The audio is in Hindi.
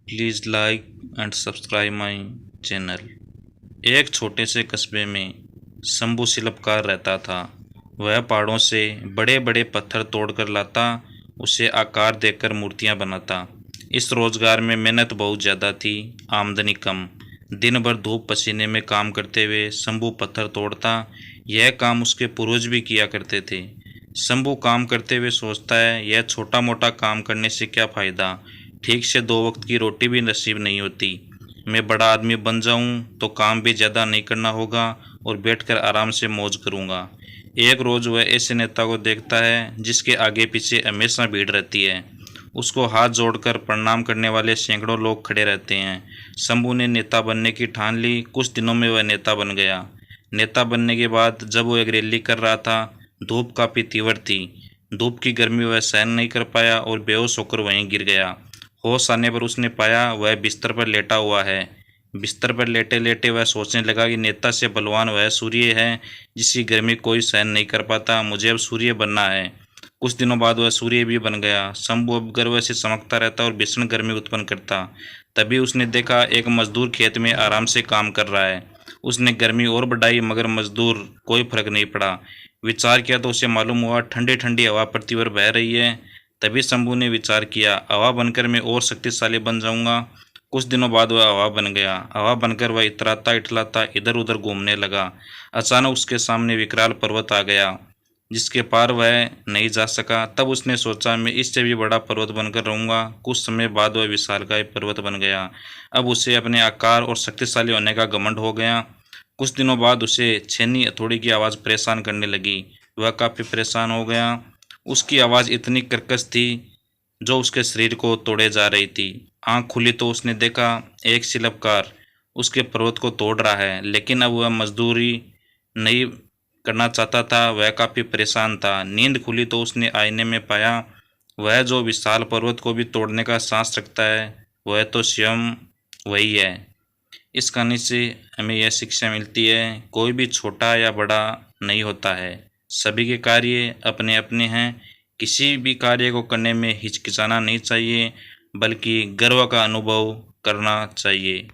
Please like and subscribe my channel. एक छोटे से कस्बे में शंभू शिल्पकार रहता था। वह पहाड़ों से बड़े बड़े पत्थर तोड़कर लाता, उसे आकार देकर मूर्तियां बनाता। इस रोजगार में मेहनत बहुत ज़्यादा थी, आमदनी कम। दिन भर धूप पसीने में काम करते हुए शंभू पत्थर तोड़ता। यह काम उसके पूर्वज भी किया करते थे। शंभू काम करते हुए सोचता है, यह छोटा मोटा काम करने से क्या फ़ायदा, ठीक से 2 वक्त की रोटी भी नसीब नहीं होती। मैं बड़ा आदमी बन जाऊं तो काम भी ज़्यादा नहीं करना होगा और बैठकर आराम से मौज करूंगा। एक रोज़ वह ऐसे नेता को देखता है जिसके आगे पीछे हमेशा भीड़ रहती है। उसको हाथ जोड़कर प्रणाम करने वाले सैकड़ों लोग खड़े रहते हैं। शंभू ने नेता बनने की ठान ली। कुछ दिनों में वह नेता बन गया। नेता बनने के बाद जब वो एक रैली कर रहा था, धूप काफ़ी तीव्र थी। धूप की गर्मी वह सहन नहीं कर पाया और बेहोश होकर वहीं गिर गया। होश आने पर उसने पाया वह बिस्तर पर लेटा हुआ है। बिस्तर पर लेटे लेटे वह सोचने लगा कि नेता से बलवान वह सूर्य है जिसकी गर्मी कोई सहन नहीं कर पाता। मुझे अब सूर्य बनना है। कुछ दिनों बाद वह सूर्य भी बन गया। शंभू अब गर्व से चमकता रहता और भीषण गर्मी उत्पन्न करता। तभी उसने देखा एक मजदूर खेत में आराम से काम कर रहा है। उसने गर्मी और बढ़ाई मगर मजदूर कोई फर्क नहीं पड़ा। विचार किया तो उसे मालूम हुआ ठंडी ठंडी हवा पृथ्वी पर बह रही है। तभी शंभू ने विचार किया, हवा बनकर मैं और शक्तिशाली बन जाऊंगा। कुछ दिनों बाद वह हवा बन गया। हवा बनकर वह इतराता इटलाता इधर उधर घूमने लगा। अचानक उसके सामने विकराल पर्वत आ गया जिसके पार वह नहीं जा सका। तब उसने सोचा, मैं इससे भी बड़ा पर्वत बनकर रहूंगा। कुछ समय बाद वह विशालकाय पर्वत बन गया। अब उसे अपने आकार और शक्तिशाली होने का घमंड हो गया। कुछ दिनों बाद उसे छेनी हथौड़ी की आवाज़ परेशान करने लगी। वह काफ़ी परेशान हो गया। उसकी आवाज़ इतनी कर्कश थी जो उसके शरीर को तोड़े जा रही थी। आंख खुली तो उसने देखा एक शिल्पकार उसके पर्वत को तोड़ रहा है, लेकिन अब वह मजदूरी नहीं करना चाहता था। वह काफ़ी परेशान था। नींद खुली तो उसने आईने में पाया वह जो विशाल पर्वत को भी तोड़ने का साहस रखता है वह तो स्वयं वही है। इस कहानी से हमें यह शिक्षा मिलती है, कोई भी छोटा या बड़ा नहीं होता है। सभी के कार्य अपने अपने हैं। किसी भी कार्य को करने में हिचकिचाना नहीं चाहिए, बल्कि गर्व का अनुभव करना चाहिए।